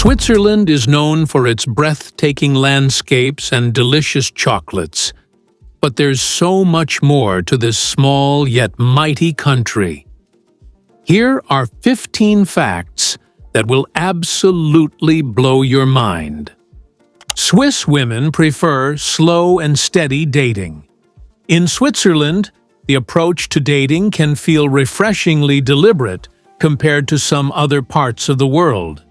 Switzerland is known for its breathtaking landscapes and delicious chocolates. But there's so much more to this small yet mighty country. Here are 15 facts that will absolutely blow your mind. Swiss women prefer slow and steady dating. In Switzerland, the approach to dating can feel refreshingly deliberate compared to some other parts of the world.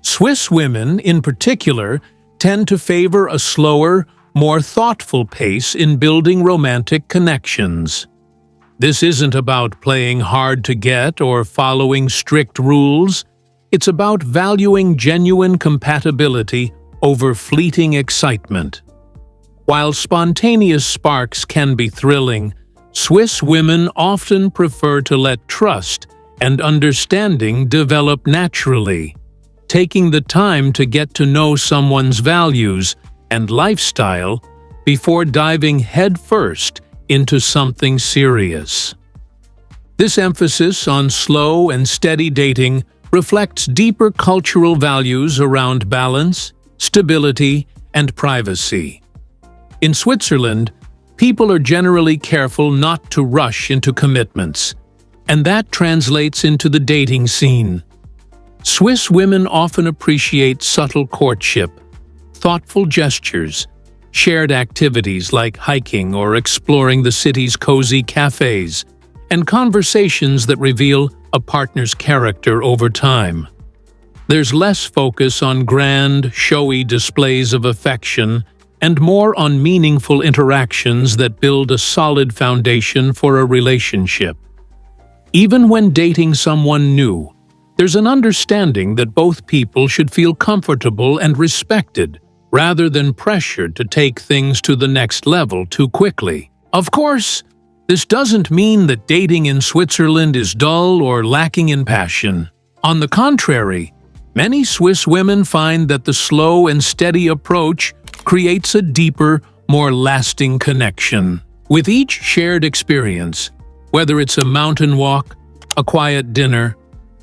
Swiss women, in particular, tend to favor a slower, more thoughtful pace in building romantic connections. This isn't about playing hard to get or following strict rules. It's about valuing genuine compatibility over fleeting excitement. While spontaneous sparks can be thrilling, Swiss women often prefer to let trust and understanding develop naturally, taking the time to get to know someone's values and lifestyle before diving headfirst into something serious. This emphasis on slow and steady dating reflects deeper cultural values around balance, stability, and privacy. In Switzerland, people are generally careful not to rush into commitments, and that translates into the dating scene. Swiss women often appreciate subtle courtship, thoughtful gestures, shared activities like hiking or exploring the city's cozy cafes, and conversations that reveal a partner's character over time. There's less focus on grand, showy displays of affection and more on meaningful interactions that build a solid foundation for a relationship. Even when dating someone new, there's an understanding that both people should feel comfortable and respected, rather than pressured to take things to the next level too quickly. Of course, this doesn't mean that dating in Switzerland is dull or lacking in passion. On the contrary, many Swiss women find that the slow and steady approach creates a deeper, more lasting connection. With each shared experience, whether it's a mountain walk, a quiet dinner,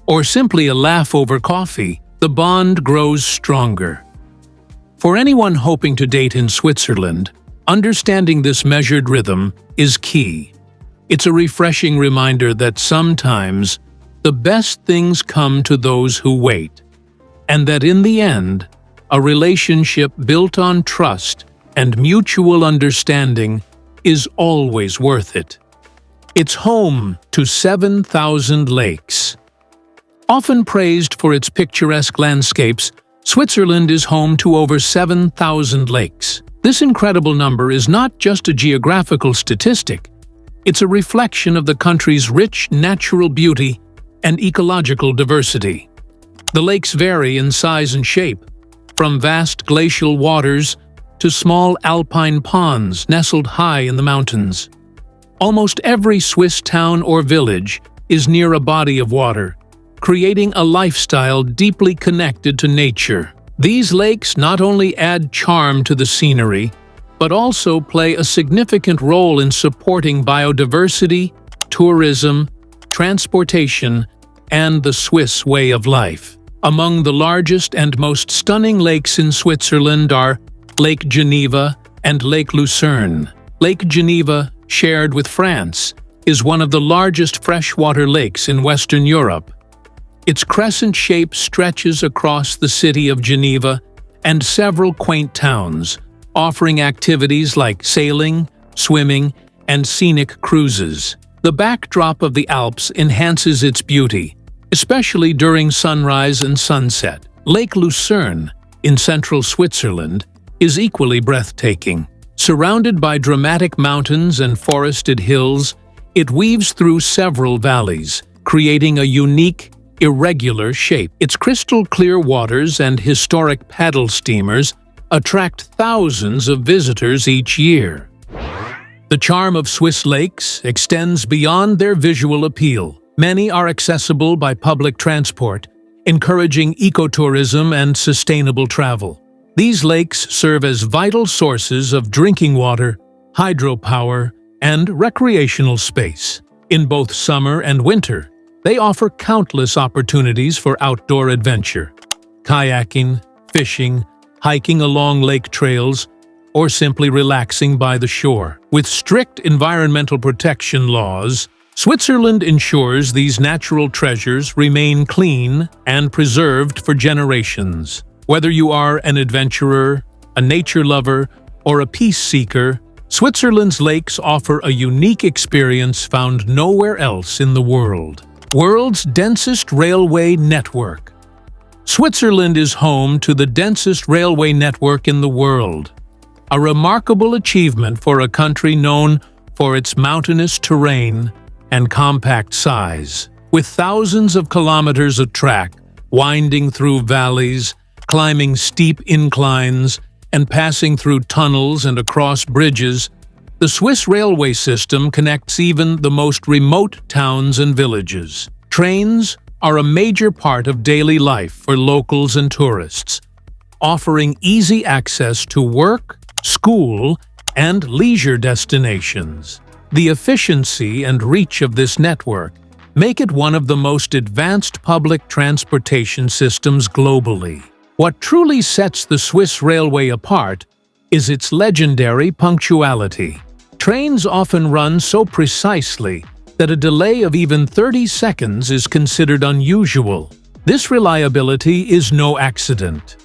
or simply a laugh over coffee, the bond grows stronger. For anyone hoping to date in Switzerland, understanding this measured rhythm is key. It's a refreshing reminder that sometimes the best things come to those who wait, and that in the end, a relationship built on trust and mutual understanding is always worth it. It's home to 7,000 lakes. Often praised for its picturesque landscapes, Switzerland is home to over 7,000 lakes. This incredible number is not just a geographical statistic. It's a reflection of the country's rich natural beauty and ecological diversity. The lakes vary in size and shape, from vast glacial waters to small alpine ponds nestled high in the mountains. Almost every Swiss town or village is near a body of water, creating a lifestyle deeply connected to nature. These lakes not only add charm to the scenery, but also play a significant role in supporting biodiversity, tourism, transportation, and the Swiss way of life. Among the largest and most stunning lakes in Switzerland are Lake Geneva and Lake Lucerne. Lake Geneva, shared with France, is one of the largest freshwater lakes in Western Europe. Its crescent shape stretches across the city of Geneva and several quaint towns, offering activities like sailing, swimming, and scenic cruises. The backdrop of the Alps enhances its beauty, especially during sunrise and sunset. Lake Lucerne, in central Switzerland, is equally breathtaking. Surrounded by dramatic mountains and forested hills, it weaves through several valleys, creating a unique, irregular shape. Its crystal-clear waters and historic paddle steamers attract thousands of visitors each year. The charm of Swiss lakes extends beyond their visual appeal. Many are accessible by public transport, encouraging ecotourism and sustainable travel. These lakes serve as vital sources of drinking water, hydropower, and recreational space. In both summer and winter, they offer countless opportunities for outdoor adventure. kayaking, fishing, hiking along lake trails, or simply relaxing by the shore. With strict environmental protection laws, Switzerland ensures these natural treasures remain clean and preserved for generations. Whether you are an adventurer, a nature lover, or a peace seeker, Switzerland's lakes offer a unique experience found nowhere else in the world. World's densest railway network. Switzerland is home to the densest railway network in the world, a remarkable achievement for a country known for its mountainous terrain and compact size. With thousands of kilometers of track, winding through valleys, climbing steep inclines, and passing through tunnels and across bridges, the Swiss railway system connects even the most remote towns and villages. Trains are a major part of daily life for locals and tourists, offering easy access to work, school, and leisure destinations. The efficiency and reach of this network make it one of the most advanced public transportation systems globally. What truly sets the Swiss railway apart is its legendary punctuality. Trains often run so precisely that a delay of even 30 seconds is considered unusual. This reliability is no accident.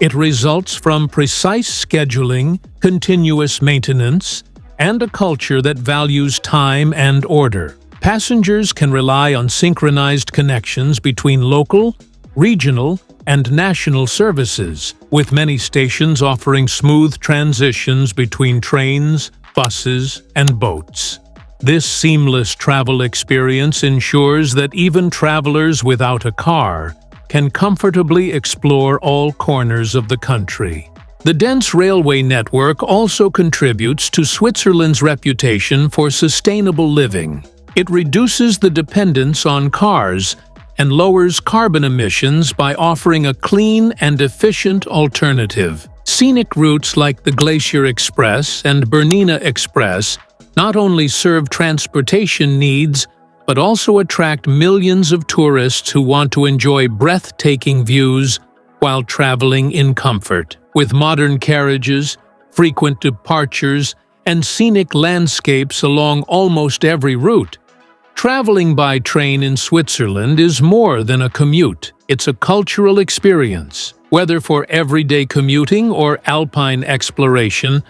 It results from precise scheduling, continuous maintenance, and a culture that values time and order. Passengers can rely on synchronized connections between local, regional, and national services, with many stations offering smooth transitions between trains, buses, and boats. This seamless travel experience ensures that even travelers without a car can comfortably explore all corners of the country. The dense railway network also contributes to Switzerland's reputation for sustainable living. It reduces the dependence on cars and lowers carbon emissions by offering a clean and efficient alternative. Scenic routes like the Glacier Express and Bernina Express not only serve transportation needs, but also attract millions of tourists who want to enjoy breathtaking views while traveling in comfort. With modern carriages, frequent departures, and scenic landscapes along almost every route, traveling by train in Switzerland is more than a commute. It's a cultural experience. Whether for everyday commuting or alpine exploration,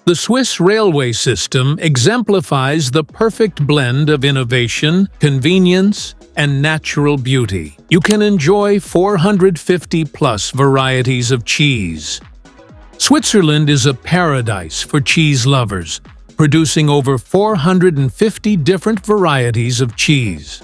the Swiss railway system exemplifies the perfect blend of innovation, convenience, and natural beauty. You can enjoy 450+ varieties of cheese. Switzerland is a paradise for cheese lovers, producing over 450 different varieties of cheese.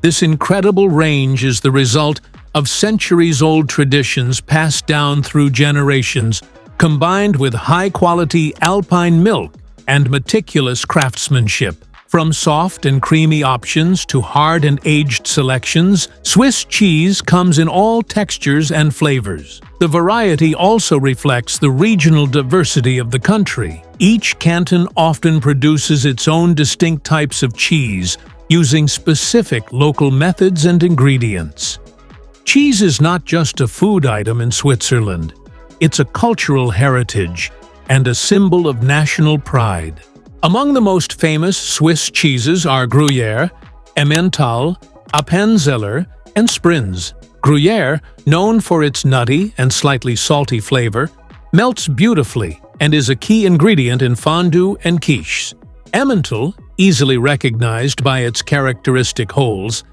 This incredible range is the result of centuries-old traditions passed down through generations, combined with high-quality alpine milk and meticulous craftsmanship. From soft and creamy options to hard and aged selections, Swiss cheese comes in all textures and flavors. The variety also reflects the regional diversity of the country. Each canton often produces its own distinct types of cheese, using specific local methods and ingredients. Cheese is not just a food item in Switzerland. It's a cultural heritage and a symbol of national pride. Among the most famous Swiss cheeses are Gruyère, Emmental, Appenzeller, and Sprinz. Gruyère, known for its nutty and slightly salty flavor, melts beautifully and is a key ingredient in fondue and quiches. Emmental, easily recognized by its characteristic holes,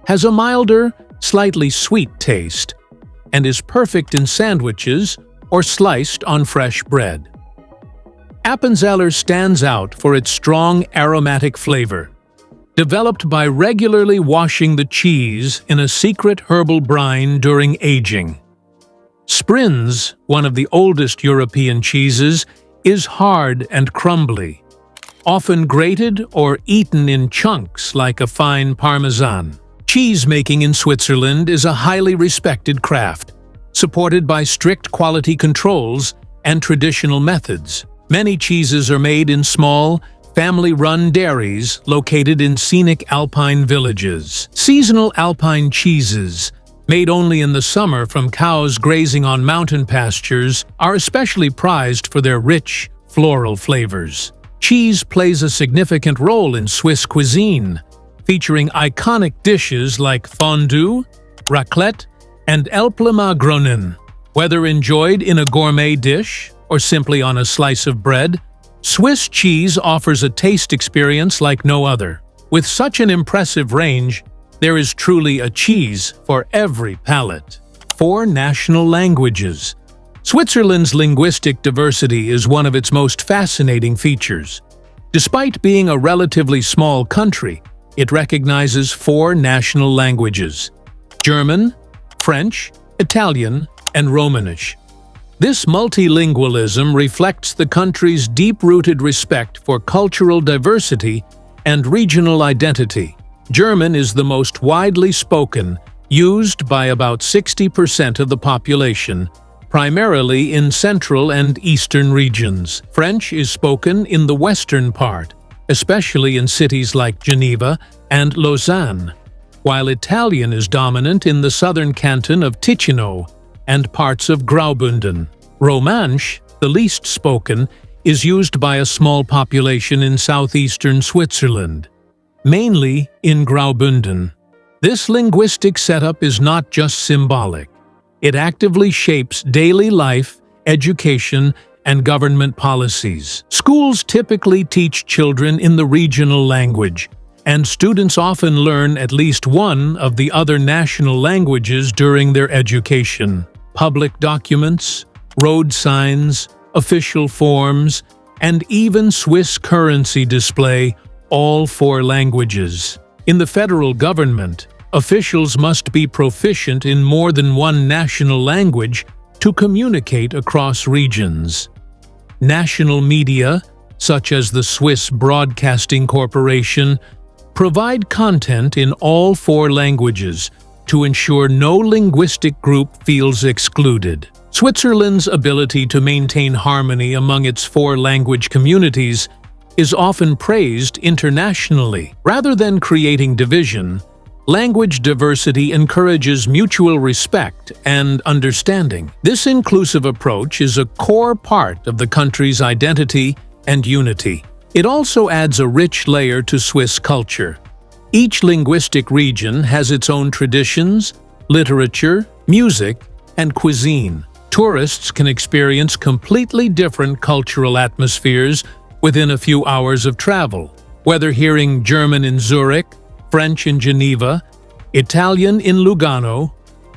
has a milder, slightly sweet taste and is perfect in sandwiches or sliced on fresh bread. Appenzeller stands out for its strong aromatic flavor, developed by regularly washing the cheese in a secret herbal brine during aging. Sprinz, one of the oldest European cheeses, is hard and crumbly, often grated or eaten in chunks like a fine Parmesan. Cheese-making in Switzerland is a highly respected craft, supported by strict quality controls and traditional methods. Many cheeses are made in small, family-run dairies located in scenic alpine villages. Seasonal alpine cheeses, made only in the summer from cows grazing on mountain pastures, are especially prized for their rich, floral flavors. Cheese plays a significant role in Swiss cuisine, featuring iconic dishes like fondue, raclette, and Äpfelmagronen. Whether enjoyed in a gourmet dish or simply on a slice of bread, Swiss cheese offers a taste experience like no other. With such an impressive range, there is truly a cheese for every palate. 4 national languages. Switzerland's linguistic diversity is one of its most fascinating features. Despite being a relatively small country, it recognizes 4 national languages: German, French, Italian, and Romanish. This multilingualism reflects the country's deep-rooted respect for cultural diversity and regional identity. German is the most widely spoken, used by about 60% of the population, primarily in central and eastern regions. French is spoken in the western part, especially in cities like Geneva and Lausanne, while Italian is dominant in the southern canton of Ticino and parts of Graubünden. Romansh, the least spoken, is used by a small population in southeastern Switzerland, mainly in Graubünden. This linguistic setup is not just symbolic. It actively shapes daily life, education, and government policies. Schools typically teach children in the regional language, and students often learn at least one of the other national languages during their education. Public documents, road signs, official forms, and even Swiss currency display all 4 languages. In the federal government, officials must be proficient in more than one national language to communicate across regions. National media, such as the Swiss Broadcasting Corporation, provide content in all 4 languages to ensure no linguistic group feels excluded. Switzerland's ability to maintain harmony among its 4 language communities is often praised internationally. Rather than creating division, language diversity encourages mutual respect and understanding. This inclusive approach is a core part of the country's identity and unity. It also adds a rich layer to Swiss culture. Each linguistic region has its own traditions, literature, music, and cuisine. Tourists can experience completely different cultural atmospheres within a few hours of travel. Whether hearing German in Zurich, French in Geneva, Italian in Lugano,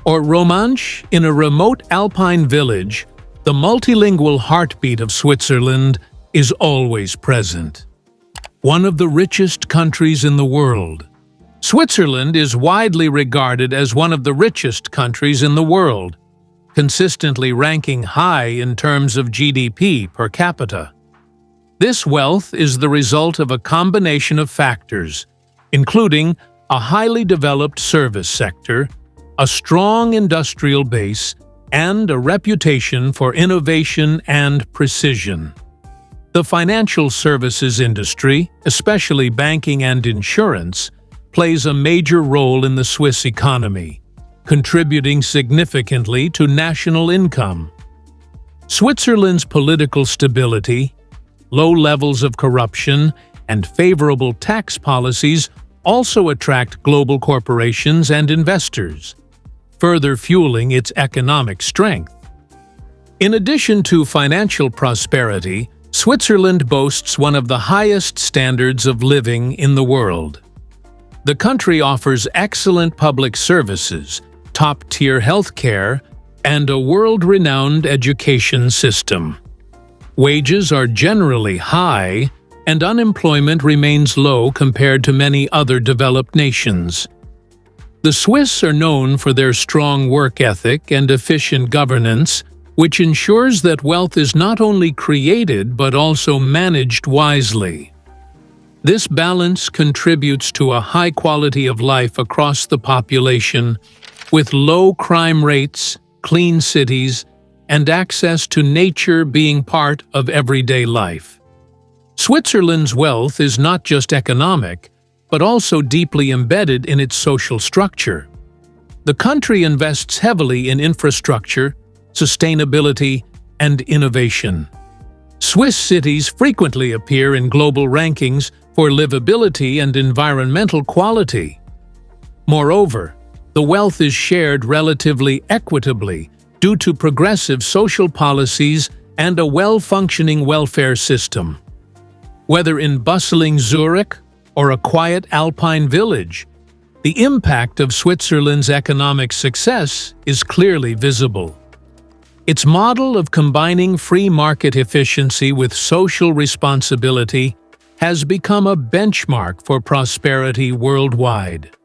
or Romansh in a remote alpine village, the multilingual heartbeat of Switzerland is always present. One of the richest countries in the world. Switzerland is widely regarded as one of the richest countries in the world, consistently ranking high in terms of GDP per capita. This wealth is the result of a combination of factors, including a highly developed service sector, a strong industrial base, and a reputation for innovation and precision. The financial services industry, especially banking and insurance, plays a major role in the Swiss economy, contributing significantly to national income. Switzerland's political stability, low levels of corruption, and favorable tax policies also attract global corporations and investors, further fueling its economic strength. In addition to financial prosperity, Switzerland boasts one of the highest standards of living in the world. The country offers excellent public services, top-tier healthcare, and a world-renowned education system. Wages are generally high, and unemployment remains low compared to many other developed nations. The Swiss are known for their strong work ethic and efficient governance, which ensures that wealth is not only created but also managed wisely. This balance contributes to a high quality of life across the population, with low crime rates, clean cities, and access to nature being part of everyday life. Switzerland's wealth is not just economic, but also deeply embedded in its social structure. The country invests heavily in infrastructure, sustainability, and innovation. Swiss cities frequently appear in global rankings for livability and environmental quality. Moreover, the wealth is shared relatively equitably due to progressive social policies and a well-functioning welfare system. Whether in bustling Zurich or a quiet alpine village, the impact of Switzerland's economic success is clearly visible. Its model of combining free market efficiency with social responsibility has become a benchmark for prosperity worldwide.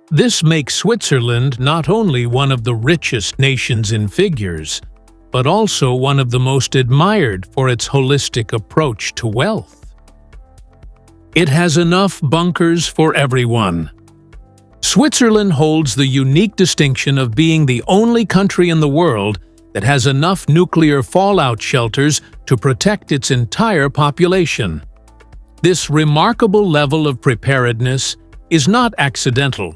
This makes Switzerland not only one of the richest nations in figures, but also one of the most admired for its holistic approach to wealth. It has enough bunkers for everyone. Switzerland holds the unique distinction of being the only country in the world that has enough nuclear fallout shelters to protect its entire population. This remarkable level of preparedness is not accidental.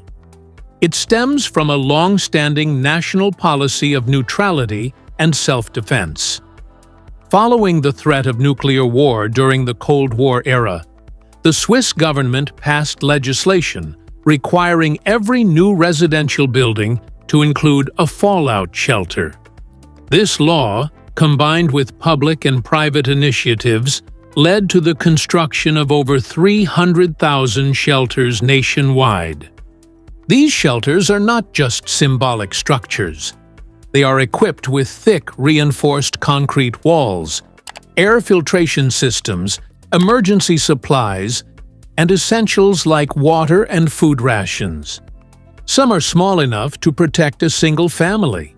It stems from a long-standing national policy of neutrality and self-defense. Following the threat of nuclear war during the Cold War era, the Swiss government passed legislation requiring every new residential building to include a fallout shelter. This law, combined with public and private initiatives, led to the construction of over 300,000 shelters nationwide. These shelters are not just symbolic structures. They are equipped with thick, reinforced concrete walls, air filtration systems, emergency supplies, and essentials like water and food rations. Some are small enough to protect a single family,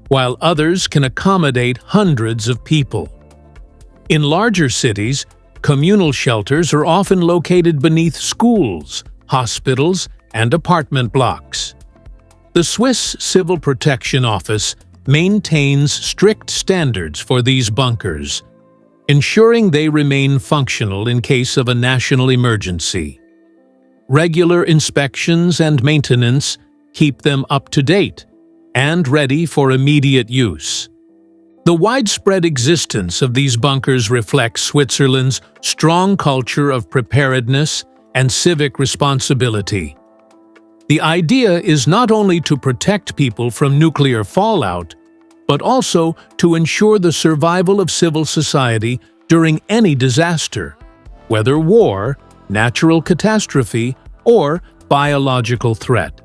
while others can accommodate hundreds of people. In larger cities, communal shelters are often located beneath schools, hospitals, and apartment blocks. The Swiss Civil Protection Office maintains strict standards for these bunkers, ensuring they remain functional in case of a national emergency. Regular inspections and maintenance keep them up to date and ready for immediate use. The widespread existence of these bunkers reflects Switzerland's strong culture of preparedness and civic responsibility. The idea is not only to protect people from nuclear fallout, but also to ensure the survival of civil society during any disaster, whether war, natural catastrophe, or biological threat.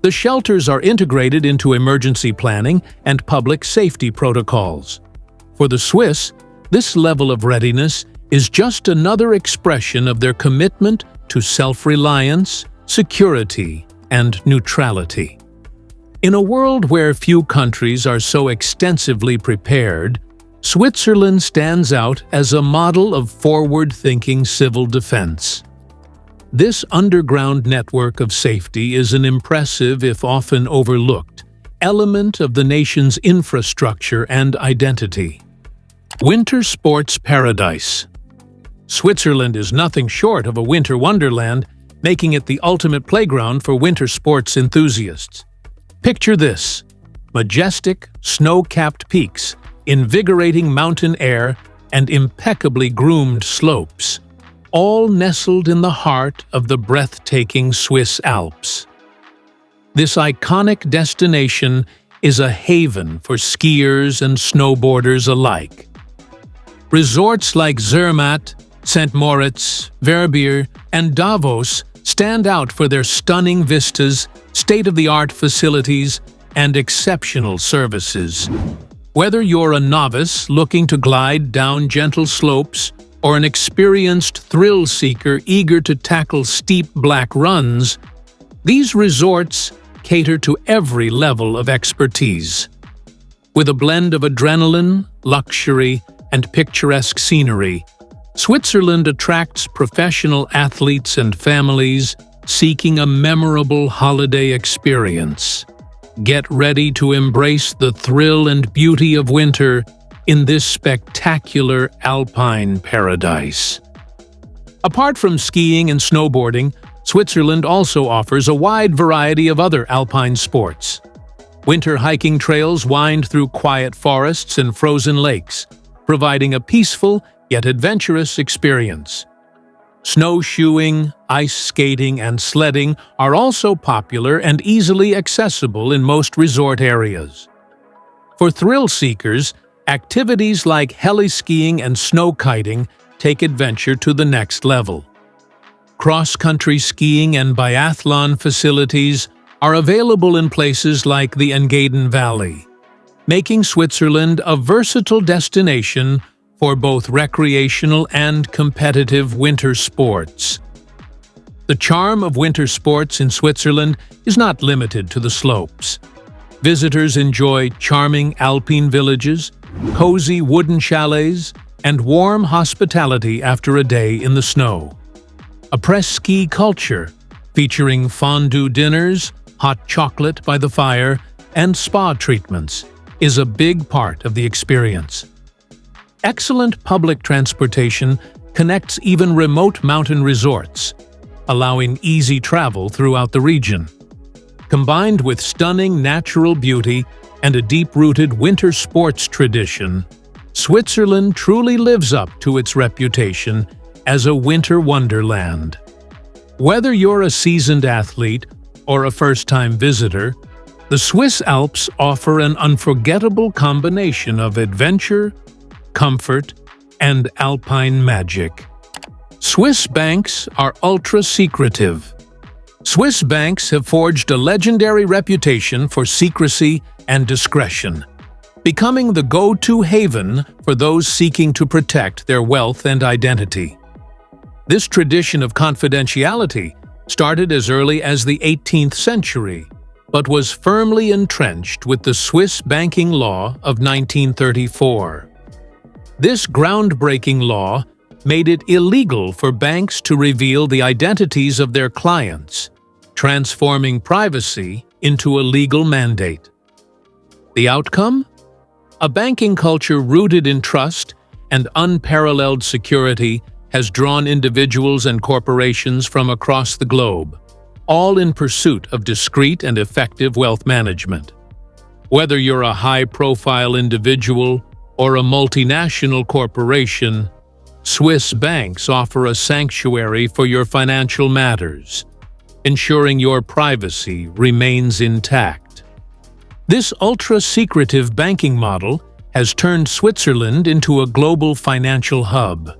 The shelters are integrated into emergency planning and public safety protocols. For the Swiss, this level of readiness is just another expression of their commitment to self-reliance, security, and neutrality. In a world where few countries are so extensively prepared, Switzerland stands out as a model of forward-thinking civil defense. This underground network of safety is an impressive, if often overlooked, element of the nation's infrastructure and identity. Winter sports paradise. Switzerland is nothing short of a winter wonderland, making it the ultimate playground for winter sports enthusiasts. Picture this: majestic, snow-capped peaks, invigorating mountain air, and impeccably groomed slopes, all nestled in the heart of the breathtaking Swiss Alps. This iconic destination is a haven for skiers and snowboarders alike. Resorts like Zermatt, St. Moritz, Verbier, and Davos stand out for their stunning vistas, state-of-the-art facilities, and exceptional services. Whether you're a novice looking to glide down gentle slopes or an experienced thrill-seeker eager to tackle steep black runs, these resorts cater to every level of expertise. With a blend of adrenaline, luxury, and picturesque scenery, Switzerland attracts professional athletes and families seeking a memorable holiday experience. Get ready to embrace the thrill and beauty of winter in this spectacular alpine paradise. Apart from skiing and snowboarding, Switzerland also offers a wide variety of other alpine sports. Winter hiking trails wind through quiet forests and frozen lakes, providing a peaceful yet adventurous experience. Snowshoeing, ice skating, and sledding are also popular and easily accessible in most resort areas. For thrill seekers, activities like heli-skiing and snow kiting take adventure to the next level. Cross-country skiing and biathlon facilities are available in places like the Engadin Valley, making Switzerland a versatile destination for both recreational and competitive winter sports. The charm of winter sports in Switzerland is not limited to the slopes. Visitors enjoy charming alpine villages, cozy wooden chalets, and warm hospitality after a day in the snow. Après-ski culture, featuring fondue dinners, hot chocolate by the fire, and spa treatments, is a big part of the experience. Excellent public transportation connects even remote mountain resorts, allowing easy travel throughout the region. Combined with stunning natural beauty and a deep-rooted winter sports tradition, Switzerland truly lives up to its reputation as a winter wonderland. Whether you're a seasoned athlete or a first-time visitor, the Swiss Alps offer an unforgettable combination of adventure, comfort, and alpine magic. Swiss banks are ultra-secretive. Swiss banks have forged a legendary reputation for secrecy and discretion, becoming the go-to haven for those seeking to protect their wealth and identity. This tradition of confidentiality started as early as the 18th century, but was firmly entrenched with the Swiss banking law of 1934. This groundbreaking law made it illegal for banks to reveal the identities of their clients, transforming privacy into a legal mandate. The outcome? A banking culture rooted in trust and unparalleled security has drawn individuals and corporations from across the globe, all in pursuit of discreet and effective wealth management. Whether you're a high-profile individual or a multinational corporation, Swiss banks offer a sanctuary for your financial matters, ensuring your privacy remains intact. This ultra-secretive banking model has turned Switzerland into a global financial hub.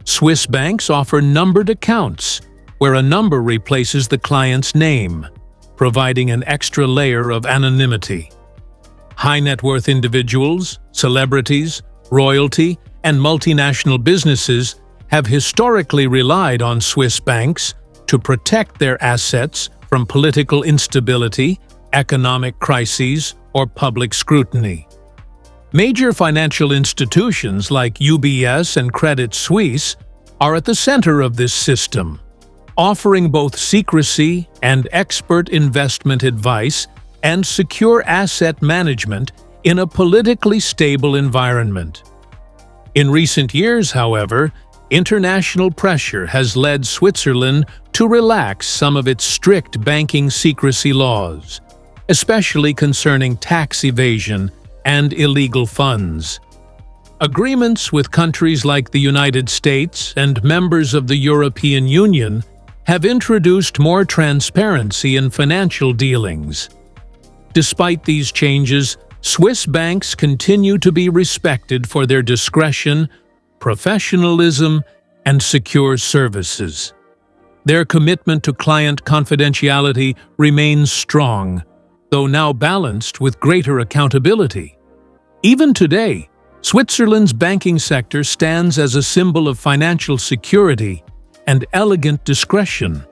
Swiss banks offer numbered accounts, where a number replaces the client's name, providing an extra layer of anonymity. High-net-worth individuals, celebrities, royalty, and multinational businesses have historically relied on Swiss banks to protect their assets from political instability, economic crises, or public scrutiny. Major financial institutions like UBS and Credit Suisse are at the center of this system, offering both secrecy and expert investment advice and secure asset management in a politically stable environment. In recent years, however, international pressure has led Switzerland to relax some of its strict banking secrecy laws, especially concerning tax evasion and illegal funds. Agreements with countries like the United States and members of the European Union have introduced more transparency in financial dealings. Despite these changes, Swiss banks continue to be respected for their discretion, professionalism, and secure services. Their commitment to client confidentiality remains strong, though now balanced with greater accountability. Even today, Switzerland's banking sector stands as a symbol of financial security and elegant discretion,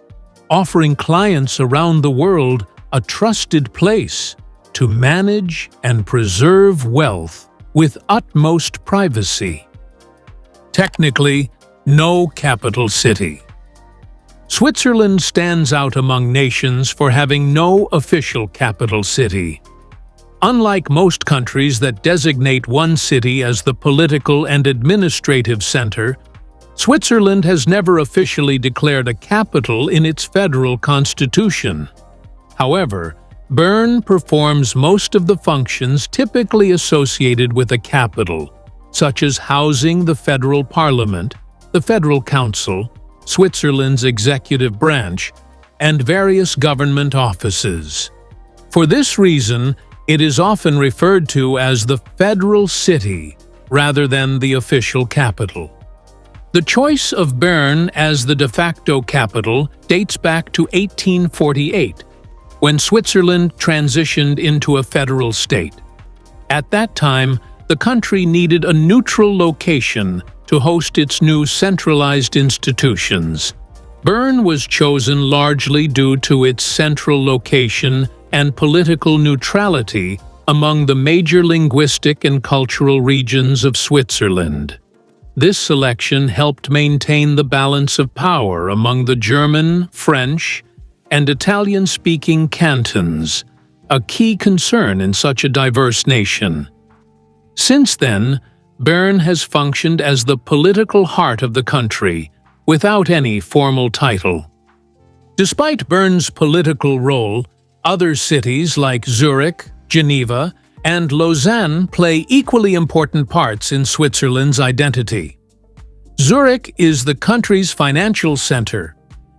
offering clients around the world a trusted place to manage and preserve wealth with utmost privacy. Technically, no capital city. Switzerland stands out among nations for having no official capital city. Unlike most countries that designate one city as the political and administrative center, Switzerland has never officially declared a capital in its federal constitution. However, Bern performs most of the functions typically associated with a capital, such as housing the federal parliament, the Federal Council, Switzerland's executive branch, and various government offices. For this reason, it is often referred to as the federal city rather than the official capital. The choice of Bern as the de facto capital dates back to 1848, when Switzerland transitioned into a federal state. At that time, the country needed a neutral location to host its new centralized institutions. Bern was chosen largely due to its central location and political neutrality among the major linguistic and cultural regions of Switzerland. This selection helped maintain the balance of power among the German, French, and Italian-speaking cantons, a key concern in such a diverse nation. Since then, Bern has functioned as the political heart of the country, without any formal title. Despite Bern's political role, other cities like Zurich, Geneva, and Lausanne play equally important parts in Switzerland's identity. Zurich is the country's financial center.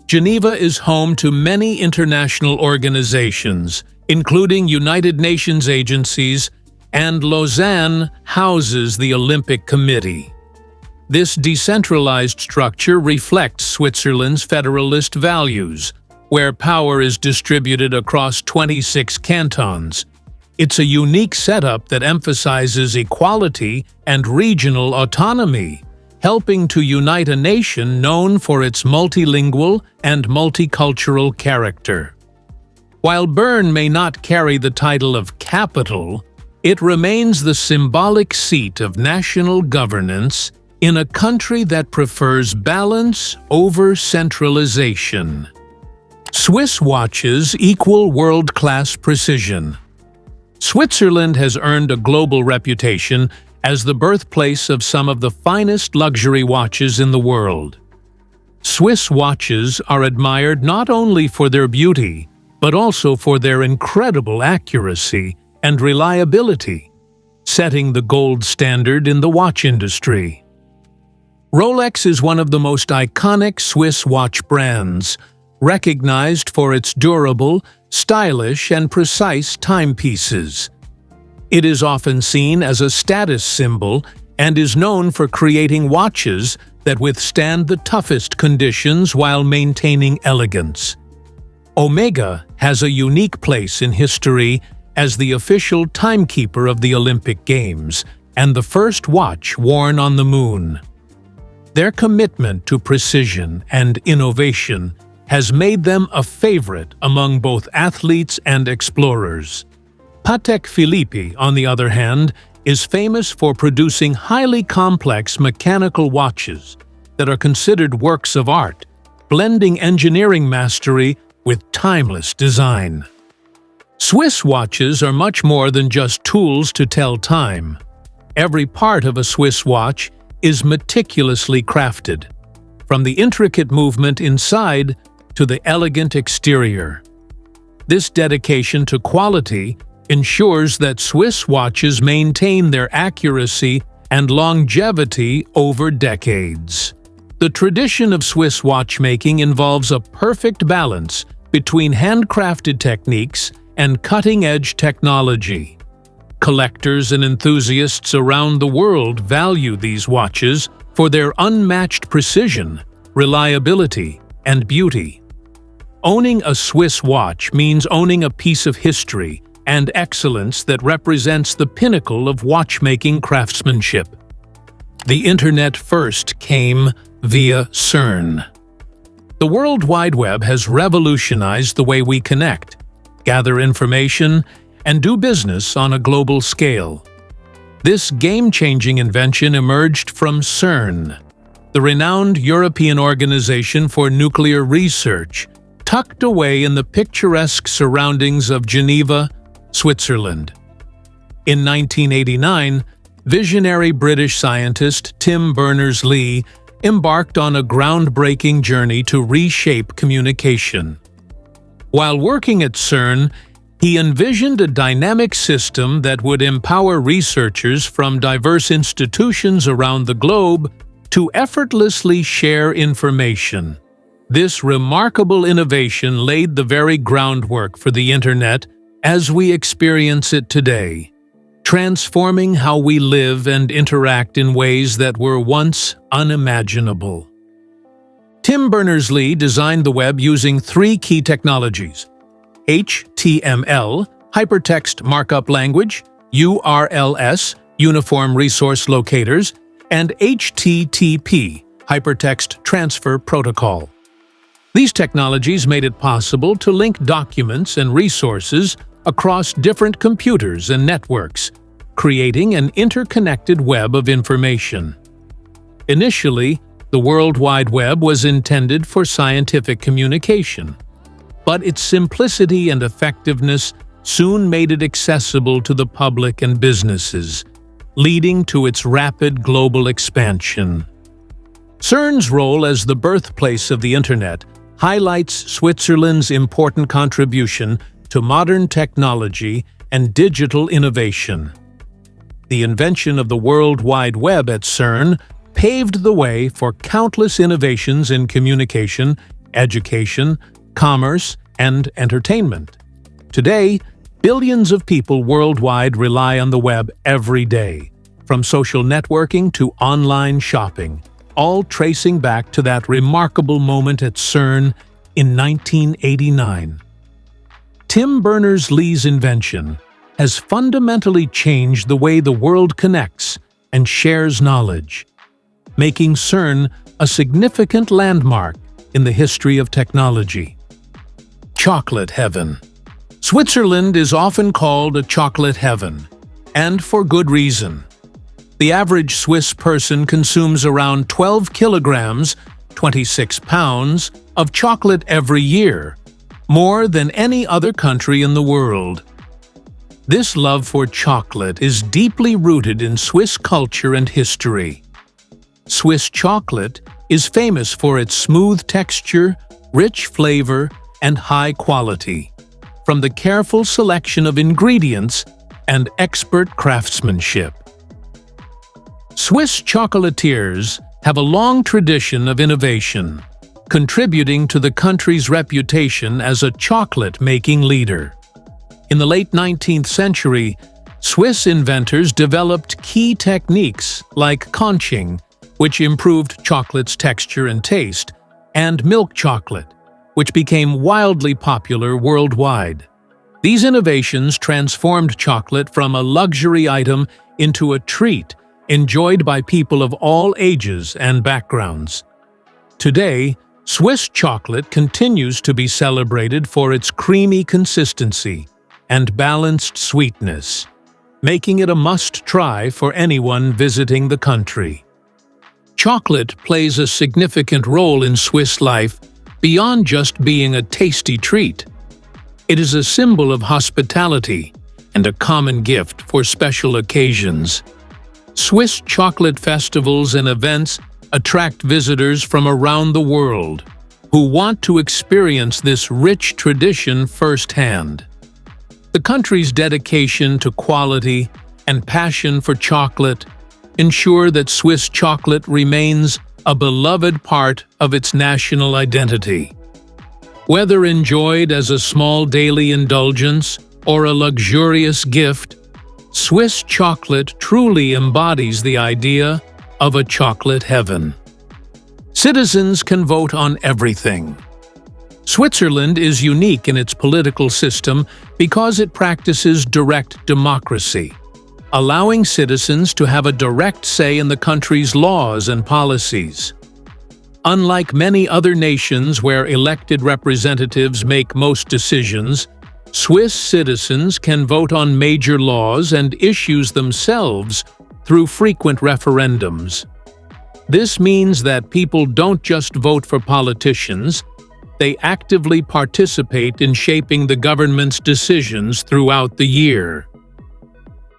Geneva is home to many international organizations, including United Nations agencies, and Lausanne houses the Olympic Committee. This decentralized structure reflects Switzerland's federalist values, where power is distributed across 26 cantons. It's a unique setup that emphasizes equality and regional autonomy, helping to unite a nation known for its multilingual and multicultural character. While Bern may not carry the title of capital, it remains the symbolic seat of national governance in a country that prefers balance over centralization. Swiss watches equal world-class precision. Switzerland has earned a global reputation as the birthplace of some of the finest luxury watches in the world. Swiss watches are admired not only for their beauty, but also for their incredible accuracy and reliability, setting the gold standard in the watch industry. Rolex is one of the most iconic Swiss watch brands, recognized for its durable, stylish, and precise timepieces. It is often seen as a status symbol and is known for creating watches that withstand the toughest conditions while maintaining elegance. Omega has a unique place in history as the official timekeeper of the Olympic Games and the first watch worn on the moon. Their commitment to precision and innovation has made them a favorite among both athletes and explorers. Patek Philippe, on the other hand, is famous for producing highly complex mechanical watches that are considered works of art, blending engineering mastery with timeless design. Swiss watches are much more than just tools to tell time. Every part of a Swiss watch is meticulously crafted, from the intricate movement inside to the elegant exterior. This dedication to quality ensures that Swiss watches maintain their accuracy and longevity over decades. The tradition of Swiss watchmaking involves a perfect balance between handcrafted techniques and cutting-edge technology. Collectors and enthusiasts around the world value these watches for their unmatched precision, reliability, and beauty. Owning a Swiss watch means owning a piece of history and excellence that represents the pinnacle of watchmaking craftsmanship. The Internet first came via CERN. The World Wide Web has revolutionized the way we connect, gather information, and do business on a global scale. This game-changing invention emerged from CERN, the renowned European Organization for Nuclear Research, tucked away in the picturesque surroundings of Geneva, Switzerland. In 1989, visionary British scientist Tim Berners-Lee embarked on a groundbreaking journey to reshape communication. While working at CERN, he envisioned a dynamic system that would empower researchers from diverse institutions around the globe to effortlessly share information. This remarkable innovation laid the very groundwork for the Internet as we experience it today, transforming how we live and interact in ways that were once unimaginable. Tim Berners-Lee designed the web using three key technologies: HTML, Hypertext Markup Language, URLs, Uniform Resource Locators, and HTTP, Hypertext Transfer Protocol. These technologies made it possible to link documents and resources across different computers and networks, creating an interconnected web of information. Initially, the World Wide Web was intended for scientific communication, but its simplicity and effectiveness soon made it accessible to the public and businesses, leading to its rapid global expansion. CERN's role as the birthplace of the Internet highlights Switzerland's important contribution to modern technology and digital innovation. The invention of the World Wide Web at CERN paved the way for countless innovations in communication, education, commerce, and entertainment. Today, billions of people worldwide rely on the web every day, from social networking to online shopping, all tracing back to that remarkable moment at CERN in 1989. Tim Berners-Lee's invention has fundamentally changed the way the world connects and shares knowledge, making CERN a significant landmark in the history of technology. Chocolate Heaven. Switzerland is often called a chocolate heaven, and for good reason. The average Swiss person consumes around 12 kilograms, 26 pounds, of chocolate every year, more than any other country in the world. This love for chocolate is deeply rooted in Swiss culture and history. Swiss chocolate is famous for its smooth texture, rich flavor, and high quality, from the careful selection of ingredients and expert craftsmanship. Swiss chocolatiers have a long tradition of innovation, contributing to the country's reputation as a chocolate-making leader. In the late 19th century, Swiss inventors developed key techniques like conching, which improved chocolate's texture and taste, and milk chocolate, which became wildly popular worldwide. These innovations transformed chocolate from a luxury item into a treat enjoyed by people of all ages and backgrounds. Today, Swiss chocolate continues to be celebrated for its creamy consistency and balanced sweetness, making it a must-try for anyone visiting the country. Chocolate plays a significant role in Swiss life beyond just being a tasty treat. It is a symbol of hospitality and a common gift for special occasions. Swiss chocolate festivals and events attract visitors from around the world who want to experience this rich tradition firsthand. The country's dedication to quality and passion for chocolate ensure that Swiss chocolate remains a beloved part of its national identity. Whether enjoyed as a small daily indulgence or a luxurious gift, Swiss chocolate truly embodies the idea of a chocolate heaven. Citizens can vote on everything. Switzerland is unique in its political system because it practices direct democracy, allowing citizens to have a direct say in the country's laws and policies. Unlike many other nations where elected representatives make most decisions, Swiss citizens can vote on major laws and issues themselves through frequent referendums. This means that people don't just vote for politicians, they actively participate in shaping the government's decisions throughout the year.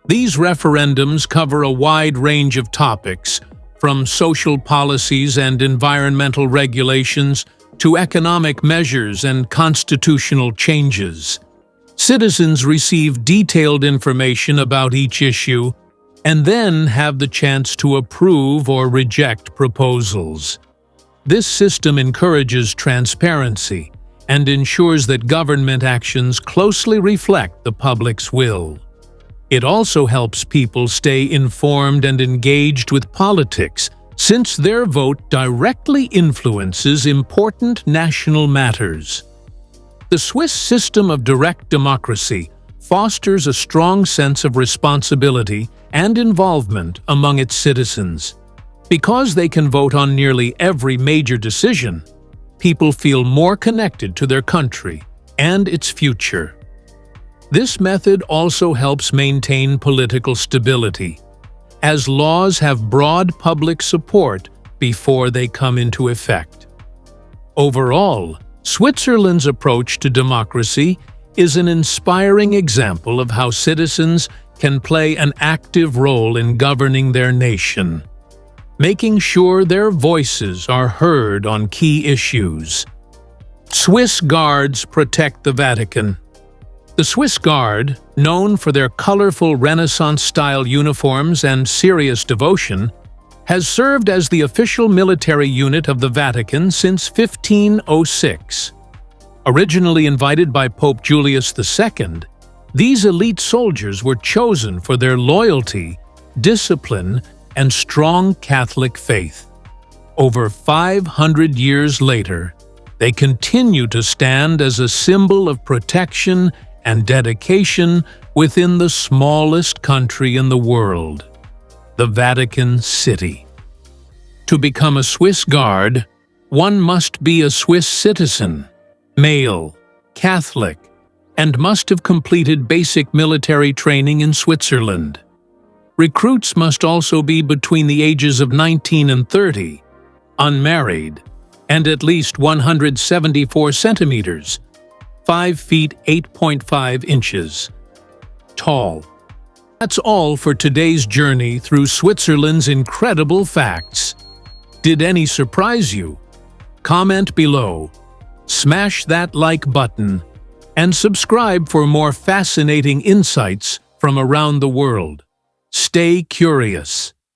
These referendums cover a wide range of topics, from social policies and environmental regulations to economic measures and constitutional changes. Citizens receive detailed information about each issue and then have the chance to approve or reject proposals. This system encourages transparency and ensures that government actions closely reflect the public's will. It also helps people stay informed and engaged with politics, since their vote directly influences important national matters. The Swiss system of direct democracy fosters a strong sense of responsibility and involvement among its citizens. Because they can vote on nearly every major decision, people feel more connected to their country and its future. This method also helps maintain political stability, as laws have broad public support before they come into effect. Overall, Switzerland's approach to democracy is an inspiring example of how citizens can play an active role in governing their nation, making sure their voices are heard on key issues. Swiss Guards protect the Vatican. The Swiss Guard, known for their colorful Renaissance-style uniforms and serious devotion, has served as the official military unit of the Vatican since 1506. Originally invited by Pope Julius II, these elite soldiers were chosen for their loyalty, discipline, and strong Catholic faith. Over 500 years later, they continue to stand as a symbol of protection and dedication within the smallest country in the world, the Vatican City. To become a Swiss Guard, one must be a Swiss citizen, male, Catholic, and must have completed basic military training in Switzerland. Recruits must also be between the ages of 19 and 30, unmarried, and at least 174 centimeters, 5 feet 8.5 inches, tall. That's all for today's journey through Switzerland's incredible facts. Did any surprise you? Comment below, smash that like button, and subscribe for more fascinating insights from around the world. Stay curious.